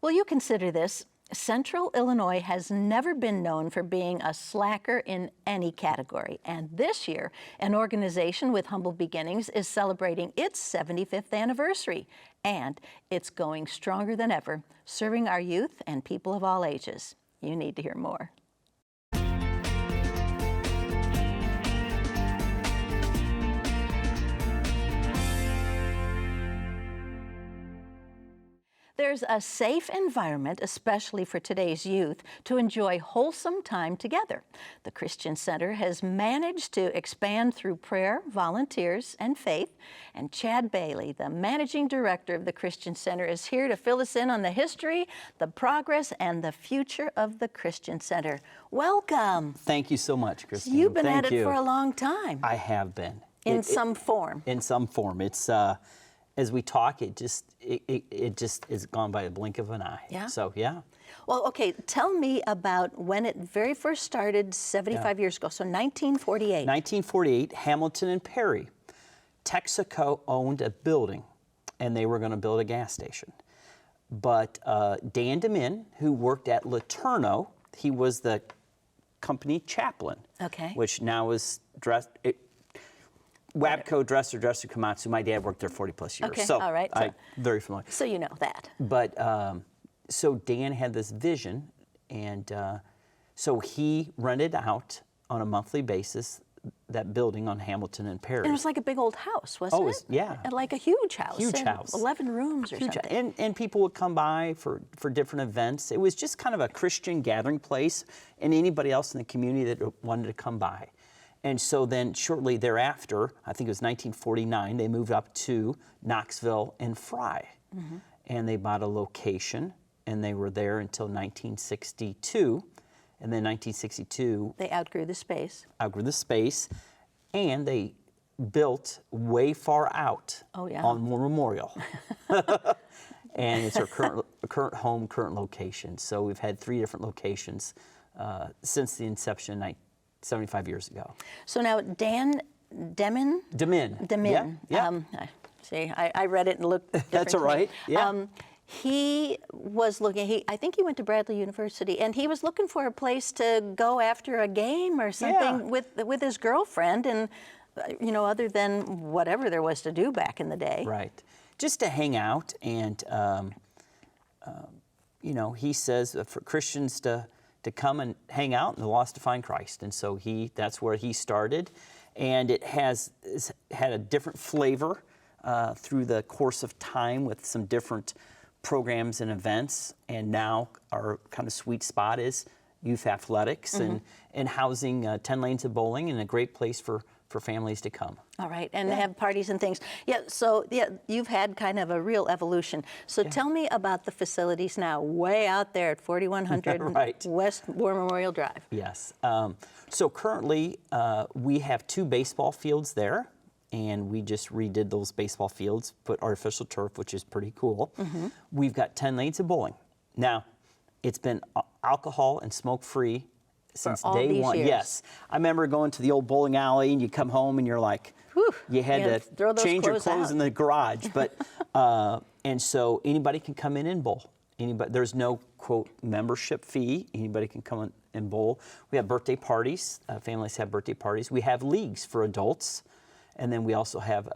Well, you consider this. Central Illinois has never been known for being a slacker in any category. And this year, an organization with humble beginnings is celebrating its 75th anniversary. And it's going stronger than ever, serving our youth and people of all ages. You need to hear more. There's a safe environment, especially for today's youth, to enjoy wholesome time together. The Christian Center has managed to expand through prayer, volunteers, and faith. And Chad Bailey, the managing director of the Christian Center, is here to fill us in on the history, the progress, and the future of the Christian Center. Welcome. Thank you so much, Christine. You've been Thank at it you. for a long time. I have been. In some form. In some form. It's as we talk, it just is gone by the blink of an eye. Yeah. So yeah. Well, okay, tell me about when it very first started 75 years ago, so 1948. 1948, Hamilton and Perry. Texaco owned a building, and they were going to build a gas station. But Dan DeMin, who worked at Laterno, he was the company chaplain. Okay. Which now is dressed. Wabco, Dresser Komatsu. My dad worked there 40 plus years. Okay, so all right. I'm very familiar. So you know that. But so Dan had this vision, and so he rented out on a monthly basis that building on Hamilton and Perry. And it was like a big old house, wasn't it? Yeah. And like a huge house. Huge and house. 11 rooms or Huge, something. and people would come by for different events. It was just kind of a Christian gathering place, and anybody else in the community that wanted to come by. And so then shortly thereafter, I think it was 1949, they moved up to Knoxville and Fry. Mm-hmm. And they bought a location, and they were there until 1962. And then 1962... They outgrew the space. And they built way far out on War Memorial. And it's our current home, current location. So we've had 3 different locations since the inception 75 years ago. So now Dan DeMin? DeMin. Yeah. See, I read it and looked different. That's all right. Yeah. He was looking, I think he went to Bradley University, and he was looking for a place to go after a game or something with his girlfriend, and other than whatever there was to do back in the day. Right. Just to hang out, and he says for Christians to come and hang out and the lost to find Christ. And so that's where he started. And it has had a different flavor through the course of time with some different programs and events. And now our kind of sweet spot is youth athletics and housing 10 lanes of bowling and a great place for families to come. All right, and have parties and things. So you've had kind of a real evolution. So tell me about the facilities now, way out there at 4100 West War Memorial Drive. Yes. So currently we have 2 baseball fields there, and we just redid those baseball fields, put artificial turf, which is pretty cool. Mm-hmm. We've got 10 lanes of bowling. Now, it's been alcohol and smoke-free since day one. Years. Yes. I remember going to the old bowling alley, and you come home and you're like, whew, you had to change your clothes in the garage. But and so anybody can come in and bowl. There's no, quote, membership fee. Anybody can come in and bowl. We have birthday parties. Families have birthday parties. We have leagues for adults. And then we also have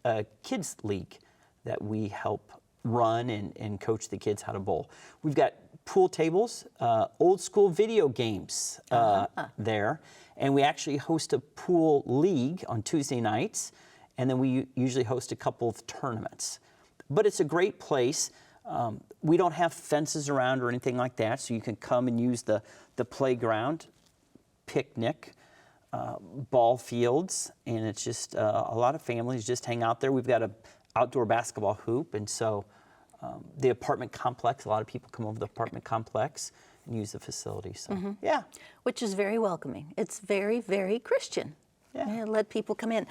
a kids league that we help run and coach the kids how to bowl. We've got pool tables, old school video games there. And we actually host a pool league on Tuesday nights. And then we usually host a couple of tournaments. But it's a great place. We don't have fences around or anything like that, so you can come and use the playground, picnic, ball fields, and it's just a lot of families just hang out there. We've got an outdoor basketball hoop, and so the apartment complex, a lot of people come over to the apartment complex and use the facility. So, Which is very welcoming. It's very, very Christian. Yeah, let people come in.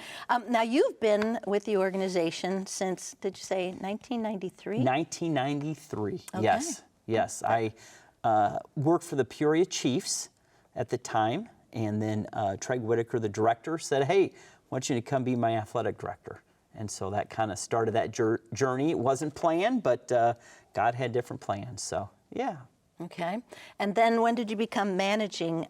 Now, you've been with the organization since, did you say 1993? 1993, okay. Yes. I worked for the Peoria Chiefs at the time, and then Treg Whitaker, the director, said, hey, I want you to come be my athletic director. And so that kind of started that journey. It wasn't planned, but God had different plans. So, yeah. Okay. And then when did you become managing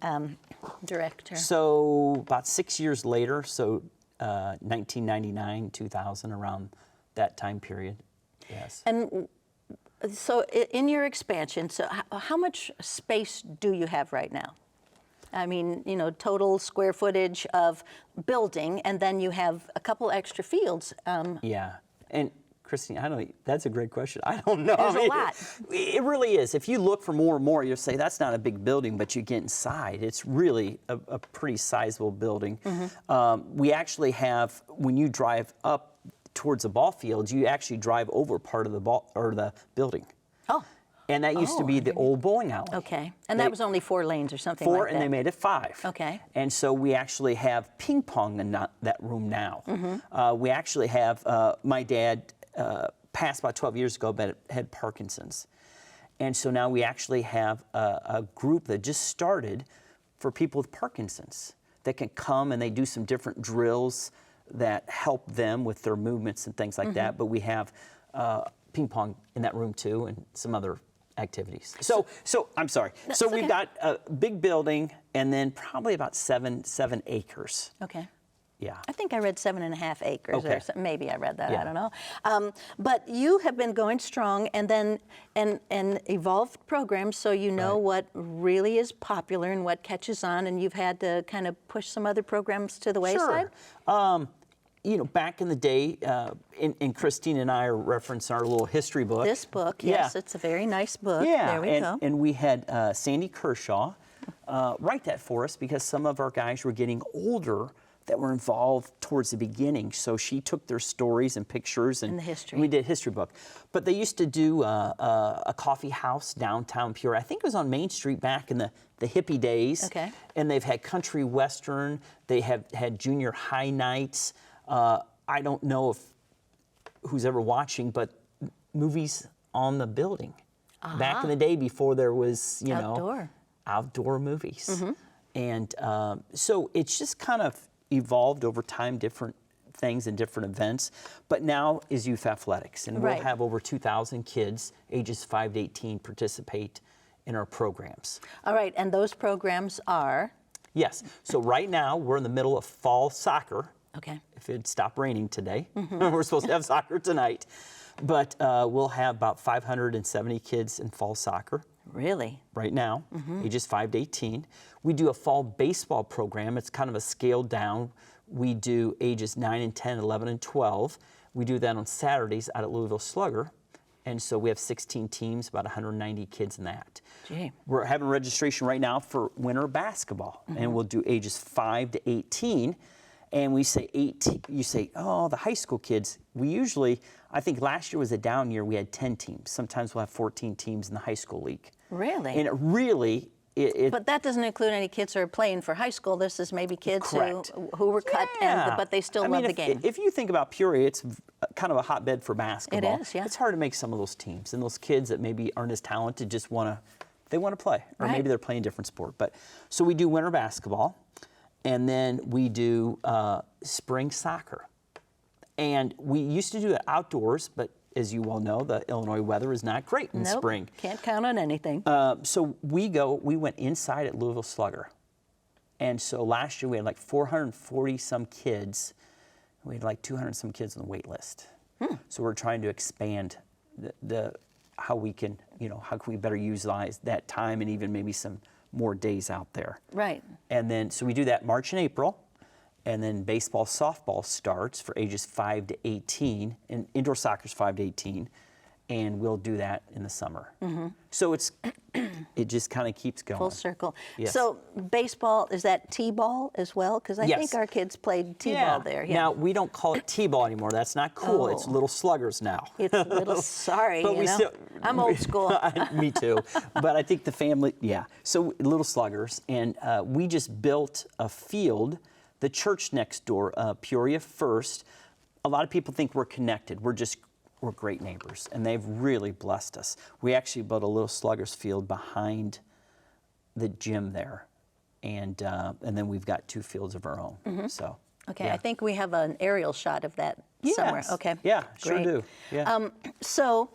director? So about 6 years later, so 1999, 2000, around that time period. Yes. And so in your expansion, so how much space do you have right now? I mean, you know, total square footage of building, and then you have a couple extra fields. Yeah. And Christine, that's a great question. I don't know. There's a lot. It really is. If you look for more and more, you'll say that's not a big building, but you get inside, it's really a pretty sizable building. We actually have, when you drive up towards the ball fields, you actually drive over part of the the building. Oh. And that used to be the old bowling alley. Okay. And that was only 4 lanes or something like that? 4, and they made it 5. Okay. And so we actually have ping pong in that room now. We actually have, my dad passed about 12 years ago, but had Parkinson's. And so now we actually have a group that just started for people with Parkinson's that can come and they do some different drills that help them with their movements and things like that. But we have ping pong in that room too, and some other activities. So I'm sorry. So we've got a big building and then probably about 7 acres. Okay. Yeah. I think I read 7.5 acres, Okay. or maybe I read that. Yeah. I don't know. But you have been going strong, and then and evolved programs, so you know what really is popular and what catches on, and you've had to kind of push some other programs to the wayside. Sure. You know, back in the day, and Christine and I are referencing our little history book. This book, yes, it's a very nice book. There we go. And we had Sandy Kershaw write that for us because some of our guys were getting older that were involved towards the beginning. So she took their stories and pictures and the history. And we did a history book. But they used to do a coffee house downtown Peoria. I think it was on Main Street back in the hippie days. Okay. And they've had country western. They have had junior high nights. I don't know if who's ever watching, but movies on the building. Back in the day before there was, outdoor movies. And so it's just kind of evolved over time, different things and different events. But now is youth athletics, and we'll have over 2,000 kids ages 5 to 18 participate in our programs. All right, and those programs are? Yes. So right now we're in the middle of fall soccer. Okay. If it stopped raining today, we're supposed to have soccer tonight. But we'll have about 570 kids in fall soccer. Really? Right now, ages 5 to 18. We do a fall baseball program. It's kind of a scaled down. We do ages 9 and 10, 11 and 12. We do that on Saturdays out at Louisville Slugger. And so we have 16 teams, about 190 kids in that. Gee. We're having registration right now for winter basketball. And we'll do ages 5 to 18. And we say 18, you say, oh, the high school kids. We usually, I think last year was a down year, we had 10 teams. Sometimes we'll have 14 teams in the high school league. Really? And it really, but that doesn't include any kids who are playing for high school. This is maybe kids who were cut, but they still love the game. If you think about Peoria, it's kind of a hotbed for basketball. It is, yeah. It's hard to make some of those teams. And those kids that maybe aren't as talented just want to play. Or maybe they're playing a different sport. But so we do winter basketball. And then we do spring soccer. And we used to do it outdoors, but as you well know, the Illinois weather is not great in spring. Can't count on anything. So we went inside at Louisville Slugger. And so last year we had like 440 some kids. We had like 200 some kids on the wait list. So we're trying to expand how we can, how can we better utilize that time and even maybe some more days out there. Right. And then, so we do that March and April, and then baseball, softball starts for ages 5 to 18, and indoor soccer's 5 to 18, and we'll do that in the summer. So it just kind of keeps going. Full circle. Yes. So baseball, is that T-ball as well? Because I think our kids played T-ball there. Yeah. Now, we don't call it T-ball anymore. That's not cool. It's little sluggers now. It's little, sorry, But I'm old school. Me too. But I think the family, So little sluggers, and we just built a field. The church next door, Peoria First, a lot of people think we're connected. We're great neighbors, and they've really blessed us. We actually built a little sluggers field behind the gym there, and then we've got 2 fields of our own. So. Okay, I think we have an aerial shot of that somewhere. Yes. Okay. Yeah, sure Great. do. Yeah. So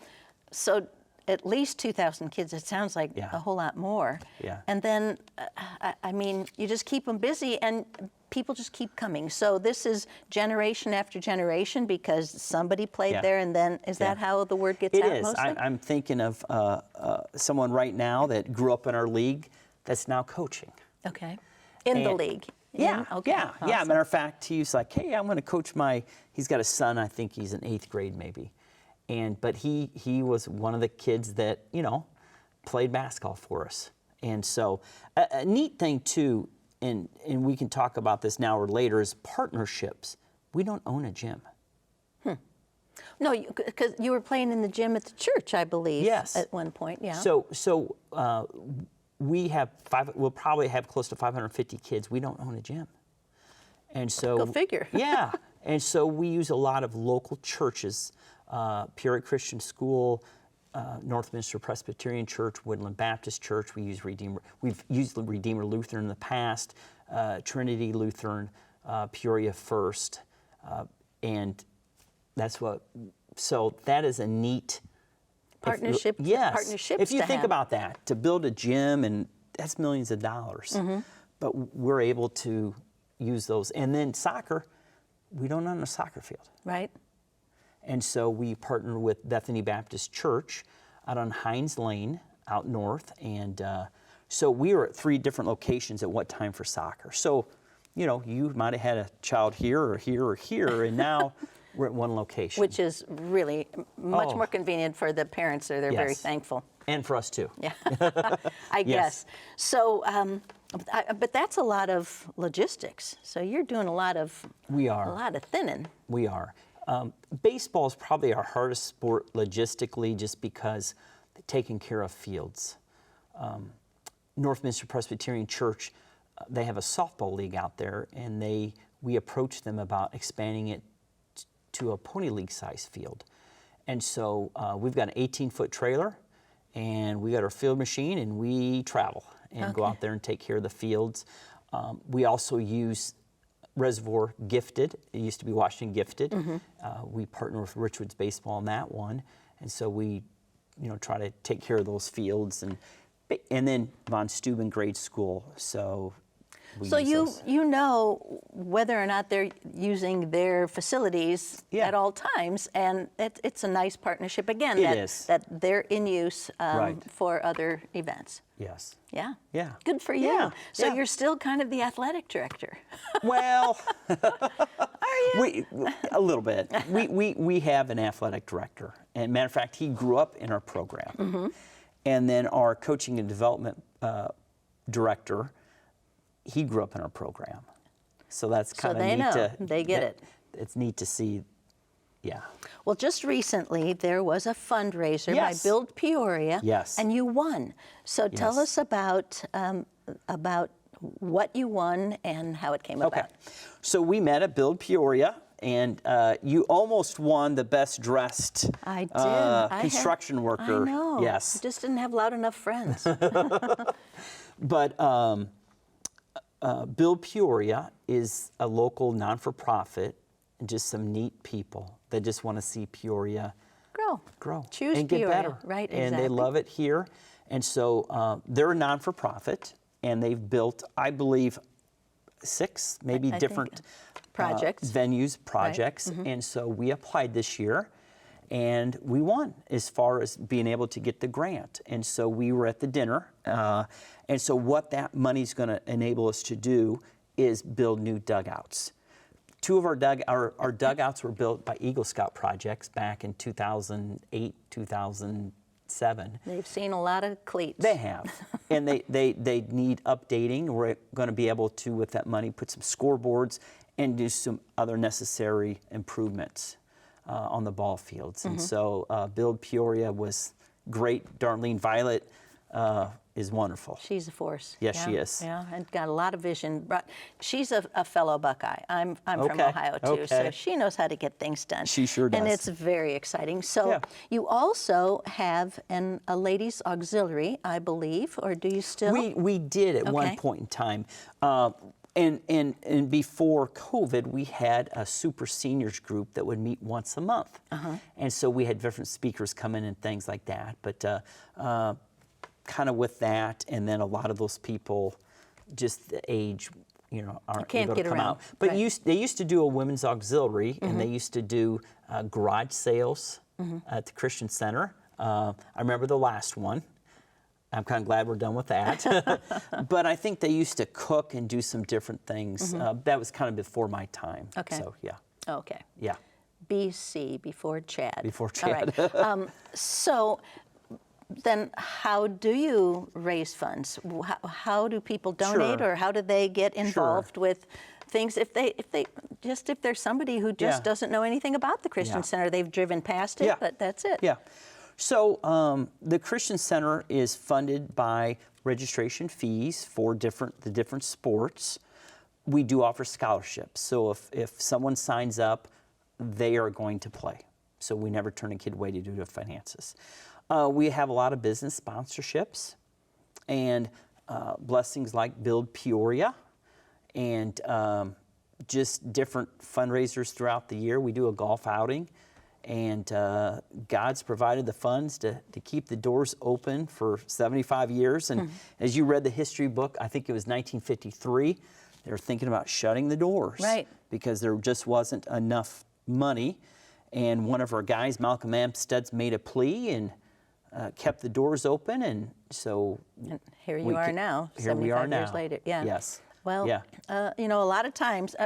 at least 2,000 kids. It sounds like Yeah. a whole lot more. Yeah. And then, I mean, you just keep them busy, and people just keep coming. So this is generation after generation because somebody played Yeah. there, and then is that Yeah. how the word gets It out is. mostly? I'm thinking of someone right now that grew up in our league that's now coaching. Okay. In the And- league. Yeah, Okay. yeah. Awesome. Matter of fact, he's like, hey, I'm going to coach he's got a son, I think he's in 8th grade maybe. But he was one of the kids that, played basketball for us. And so a neat thing too, and we can talk about this now or later, is partnerships. We don't own a gym. No, because you were playing in the gym at the church, I believe. Yes. At one point, yeah. So we'll probably have close to 550 kids. We don't own a gym. And so Go figure. Yeah. And so we use a lot of local churches, Peoria Christian School, Northminster Presbyterian Church, Woodland Baptist Church. We've used Redeemer Lutheran in the past, Trinity Lutheran, Peoria First, and so that is a neat Partnership. Yes. Partnerships If you to think have. about that, to build a gym, and that's millions of dollars. Mm-hmm. But we're able to use those. And then soccer, we don't own a soccer field. Right. And so we partner with Bethany Baptist Church out on Hines Lane out north. And so we were at 3 different locations at one time for soccer. So, you might have had a child here or here or here, and now we're at one location. Which is really much Oh. more convenient for the parents, so they're very Yes. thankful. And for us too. Yeah, I guess. So, but that's a lot of logistics. So you're doing a lot of We are. a lot of thinning. We are. Baseball is probably our hardest sport logistically, just because taking care of fields. Northminster Presbyterian Church, they have a softball league out there, and we approached them about expanding it to a pony league size field. And so we've got an 18-foot trailer, and we got our field machine, and we travel and go out there and take care of the fields. We also use Reservoir Gifted. It used to be Washington Gifted. We partner with Richwoods Baseball on that one, and so we, try to take care of those fields, and then Von Steuben Grade School. So we So use those. you know whether or not they're using their facilities Yeah. at all times, and it's a nice partnership again. It that, is. that they're in use Right. for other events. Yes. Yeah. Yeah. Good for you. Yeah, So yeah. you're still kind of the athletic director. Well, Are you? a little bit. We have an athletic director, and matter of fact, he grew up in our program. And then our coaching and development director, he grew up in our program. So that's kind of they neat know. to. They get it. It's neat to see. Yeah. Well, just recently there was a fundraiser by Yes. Build Peoria, Yes. and you won. So tell Yes. us about what you won and how it came Okay. about. So we met at Build Peoria, and you almost won the best dressed I did. I had- construction worker. I know. Yes. I just didn't have loud enough friends. But Build Peoria is a local non-for-profit, and just some neat people that just want to see Peoria grow Choose and get Peoria. better. Right, And exactly. they love it here. And so they're a non-for-profit, and they've built, I believe, 6 maybe I think, different projects. venues, projects. Mm-hmm. And so we applied this year, and we won as far as being able to get the grant. And so we were at the dinner. And so what that money's going to enable us to do is build new dugouts. 2 of our dugouts were built by Eagle Scout projects back in 2008, 2007. They've seen a lot of cleats. They have, and they need updating. We're going to be able to, with that money, put some scoreboards and do some other necessary improvements on the ball fields. And so Build Peoria was great. Darlene Violet is wonderful. She's a force. Yes, yeah, she is. Yeah, and got a lot of vision. But she's a fellow Buckeye. I'm from Okay, Ohio too, so okay. she knows how to get things done. She sure And does. it's very exciting. So Yeah. you also have a ladies auxiliary, I believe, or do you still? We did at one Okay. point in time. And before COVID, we had a super seniors group that would meet once a month. And so we had different speakers come in and things like that. But kind of with that, and then a lot of those people, just the age, aren't able to come out. But they used to do a women's auxiliary, and they used to do garage sales at the Christian Center. I remember the last one. I'm kind of glad we're done with that. But I think they used to cook and do some different things. That was kind of before my time. Okay. So, yeah. Okay. Yeah. BC, before Chad. Before Chad. All right. So then how do you raise funds? How do people donate, or how do they get involved with things? If there's somebody who just doesn't know anything about the Christian Center, they've driven past it, but that's it. Yeah. So the Christian Center is funded by registration fees for the different sports. We do offer scholarships. So if someone signs up, they are going to play. So we never turn a kid away due to finances. We have a lot of business sponsorships and blessings like Build Peoria and just different fundraisers throughout the year. We do a golf outing. And God's provided the funds to keep the doors open for 75 years. And as you read the history book, I think it was 1953, they were thinking about shutting the doors. Right. Because there just wasn't enough money. And one of our guys, Malcolm Amstead, made a plea and kept the doors open. And so and here you are now, here we are now. years later. Yeah. Yes. Well, a lot of times,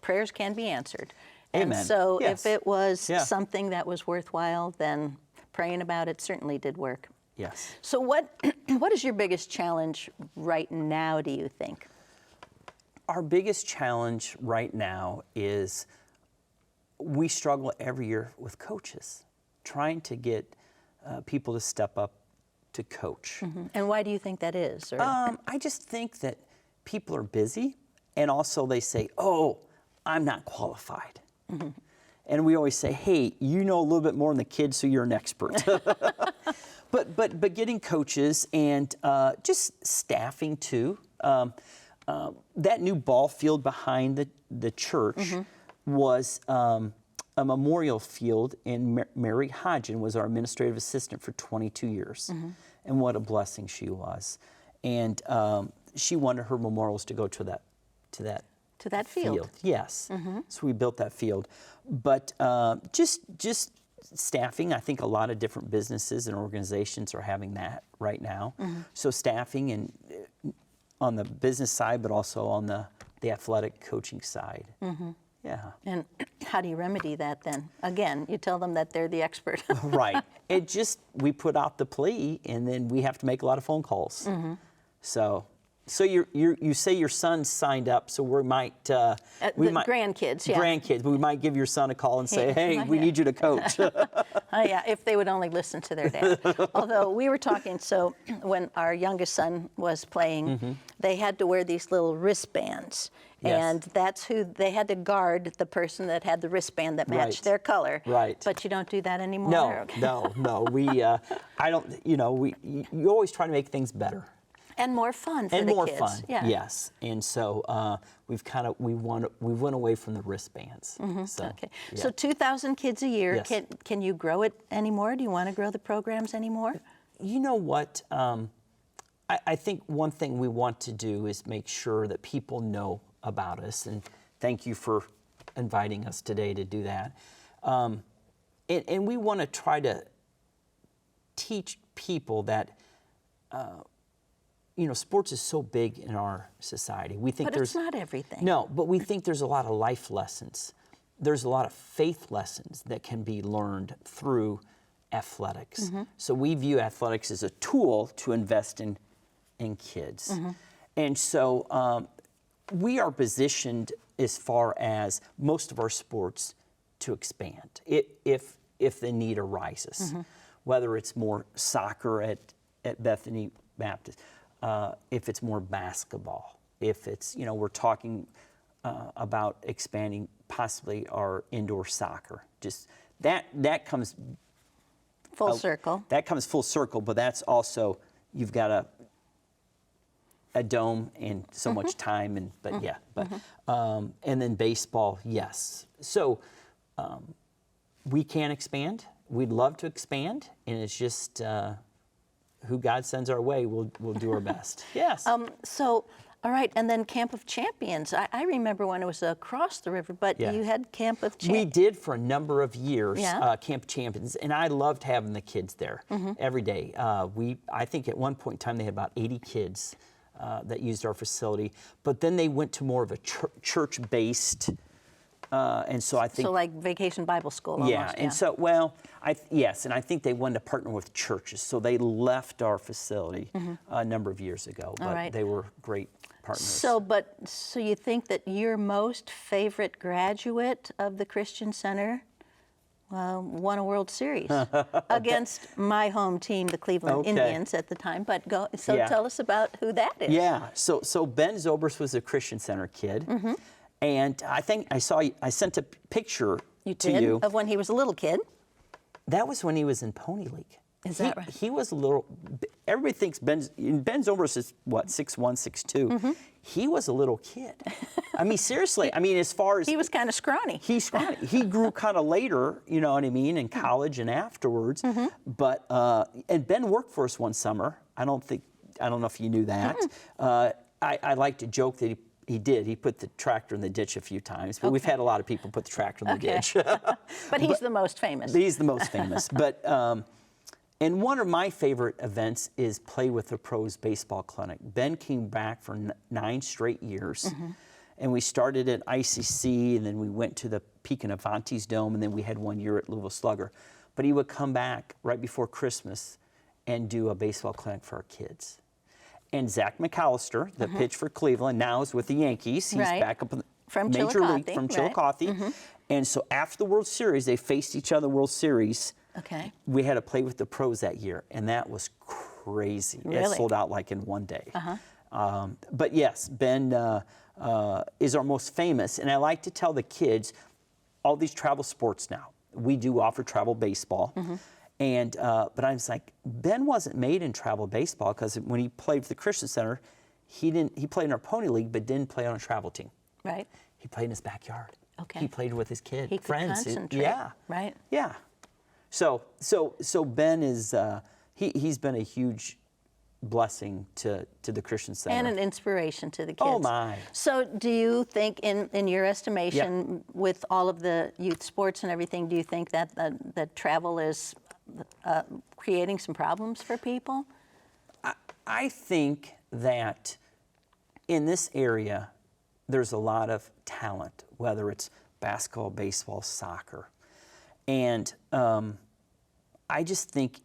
prayers can be answered. Amen. And so if it was something that was worthwhile, then praying about it certainly did work. Yes. So what is your biggest challenge right now, do you think? Our biggest challenge right now is we struggle every year with coaches, trying to get people to step up to coach. And why do you think that is? Or? I just think that people are busy, and also they say, oh, I'm not qualified. And we always say, hey, you know a little bit more than the kids, so you're an expert. But getting coaches and just staffing too. That new ball field behind the church was a memorial field, and Mary Hodgen was our administrative assistant for 22 years. And what a blessing she was. And she wanted her memorials to go to that field. Yes. So we built that field. But just staffing, I think a lot of different businesses and organizations are having that right now. So staffing and on the business side, but also on the athletic coaching side. Yeah. And how do you remedy that then? Again, you tell them that they're the expert. Right. We put out the plea, and then we have to make a lot of phone calls. So you say your son signed up, so we might grandkids, grandkids. We might give your son a call and say, hey, we need you to coach. Yeah, if they would only listen to their dad. Although we were talking, so when our youngest son was playing, they had to wear these little wristbands. Yes. And that's who they had to guard, the person that had the wristband that matched their color. Right. But you don't do that anymore. No. I don't. You always try to make things better. And more fun for and the more kids. fun, yes. And so we went away from the wristbands. So, okay. So 2,000 kids a year. Yes. Can you grow it anymore? Do you want to grow the programs anymore? You know what? I think one thing we want to do is make sure that people know about us. And thank you for inviting us today to do that. And we want to try to teach people that. Sports is so big in our society. We think but it's not everything. No, but we think there's a lot of life lessons. There's a lot of faith lessons that can be learned through athletics. So we view athletics as a tool to invest in kids. And so we are positioned as far as most of our sports to expand if the need arises, whether it's more soccer at Bethany Baptist. If it's more basketball, if it's, we're talking about expanding possibly our indoor soccer. Just that comes full circle. That comes full circle, but that's also, you've got to a dome and so much time, and and then baseball, yes. So we can expand. We'd love to expand, and it's just who God sends our way, we'll do our best. Yes. All right, and then Camp of Champions. I remember when it was across the river, but you had Camp of Champions. We did for a number of years, Camp of Champions, and I loved having the kids there every day. I think at one point in time they had about 80 kids that used our facility, but then they went to more of a church-based, and so I think... So like Vacation Bible School almost. Yeah, and so, well, yes, and I think they wanted to partner with churches, so they left our facility a number of years ago, but they were great partners. So you think that your most favorite graduate of the Christian Center won a World Series against my home team, the Cleveland Indians at the time. But tell us about who that is. Yeah, so Ben Zobrist was a Christian Center kid, and I think I sent a picture to you of when he was a little kid. That was when he was in Pony League. Is that right? He was a little. Everybody thinks Ben Zobrist is what, 6'1", 6'2". He was a little kid. I mean, seriously. I mean, as far as he was kind of scrawny. He's scrawny. He grew kind of later, you know what I mean, in college and afterwards. But and Ben worked for us one summer. I don't know if you knew that. I like to joke that he did. He put the tractor in the ditch a few times, but we've had a lot of people put the tractor in the ditch. But he's the most famous. He's the most famous. But and one of my favorite events is Play with the Pros baseball clinic. Ben came back for 9 straight years, and we started at ICC, and then we went to the Pekin Avantes Dome, and then we had 1 year at Louisville Slugger. But he would come back right before Christmas and do a baseball clinic for our kids. And Zach McAllister, the pitch for Cleveland, now is with the Yankees. He's back up in the Major League from Chillicothe. And so after the World Series, they faced each other in the World Series. We had to Play with the Pros that year, and that was crazy. Really? It sold out like in one day. But yes, Ben is our most famous, and I like to tell the kids, all these travel sports now, we do offer travel baseball. And but I was like, Ben wasn't made in travel baseball, because when he played for the Christian Center, he played in our Pony League, but didn't play on a travel team. Right. He played in his backyard. Okay. He played with his kids, he friends. Could concentrate. Yeah. Right. Yeah. So Ben is he's been a huge blessing to the Christian Center. And an inspiration to the kids. Oh my. So do you think, in your estimation, with all of the youth sports and everything, do you think that that travel is creating some problems for people? I think that in this area, there's a lot of talent, whether it's basketball, baseball, soccer. And I just think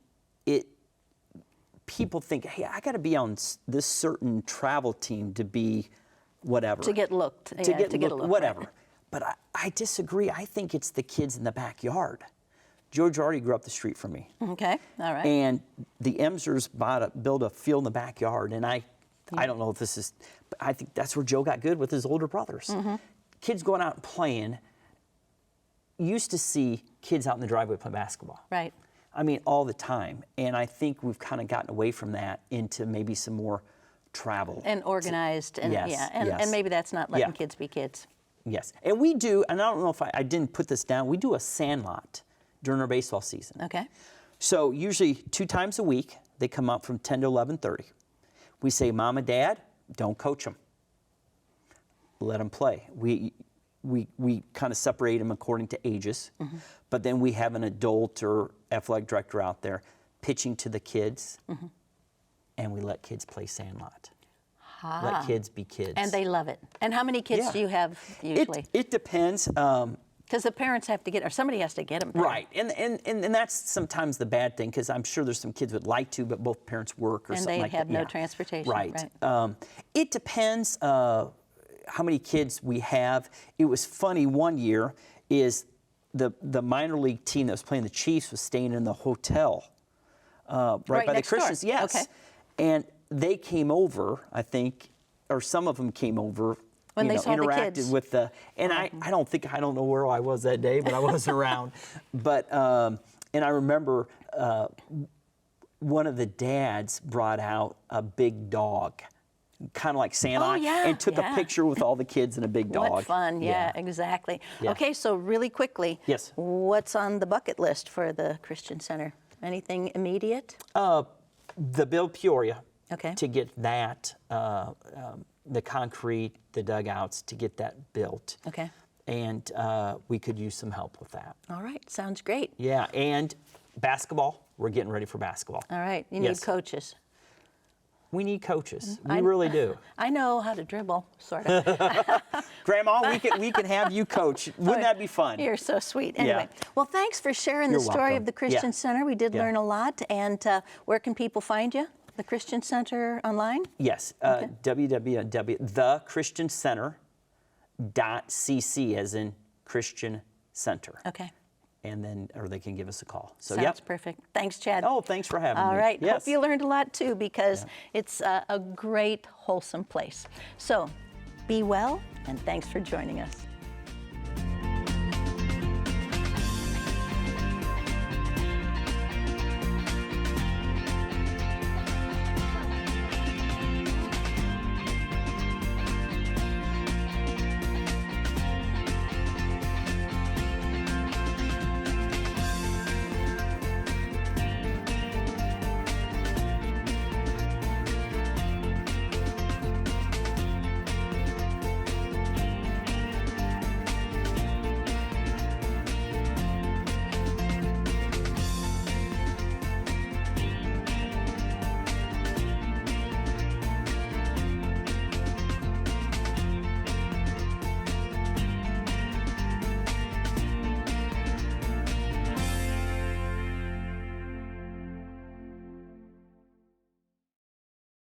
people think, hey, I got to be on this certain travel team to be whatever. To get looked. To get looked, whatever. Right. But I disagree. I think it's the kids in the backyard. Joe Girardi grew up the street from me. Okay, all right. And the Emsers built a field in the backyard, and I don't know if this is, but I think that's where Joe got good with his older brothers. Kids going out and playing. Used to see kids out in the driveway playing basketball. Right. I mean, all the time. And I think we've kind of gotten away from that into maybe some more travel. And organized. And yes, and maybe that's not letting kids be kids. Yes. And we do, and I don't know if I didn't put this down, we do a sandlot during our baseball season. Okay. So usually 2 times a week, they come up from 10 to 11:30. We say, Mom and Dad, don't coach them. Let them play. We kind of separate them according to ages, but then we have an adult or athletic director out there pitching to the kids, and we let kids play sandlot. Let kids be kids. And they love it. And how many kids do you have usually? It depends. Because the parents have to get, or somebody has to get them there. Right, and that's sometimes the bad thing, because I'm sure there's some kids would like to, but both parents work or something like that. And they have no transportation. Right. It depends how many kids we have. It was funny one year is the minor league team that was playing the Chiefs was staying in the hotel right by the Christians. Door. Yes. Okay. And they came over, I think, or some of them came over. When they saw interacted the kids. with the, and I don't know where I was that day, but I wasn't around. But and I remember one of the dads brought out a big dog. kind of like Santa, Oh, yeah, and took a picture with all the kids and a big dog. What fun. Yeah, exactly. Yeah. Okay, so really quickly, Yes. what's on the bucket list for the Christian Center? Anything immediate? The Build Peoria. Okay. To get that, the concrete, the dugouts, to get that built. Okay. And we could use some help with that. All right, sounds great. Yeah, and basketball. We're getting ready for basketball. All right, you Yes. need coaches. We need coaches. We really do. I know how to dribble, sort of. Grandma, we could have you coach. Wouldn't that be fun? You're so sweet. Anyway, well, thanks for sharing You're the story welcome. of the Christian Yeah. Center. We did Yeah. learn a lot. And where can people find you? The Christian Center online? Yes, www.thechristiancenter.cc, as in Christian Center. Okay. And then, or they can give us a call. So, Sounds perfect. Thanks, Chad. Oh, thanks for having me. All right. Yes. Hope you learned a lot too, because it's a great, wholesome place. So be well, and thanks for joining us.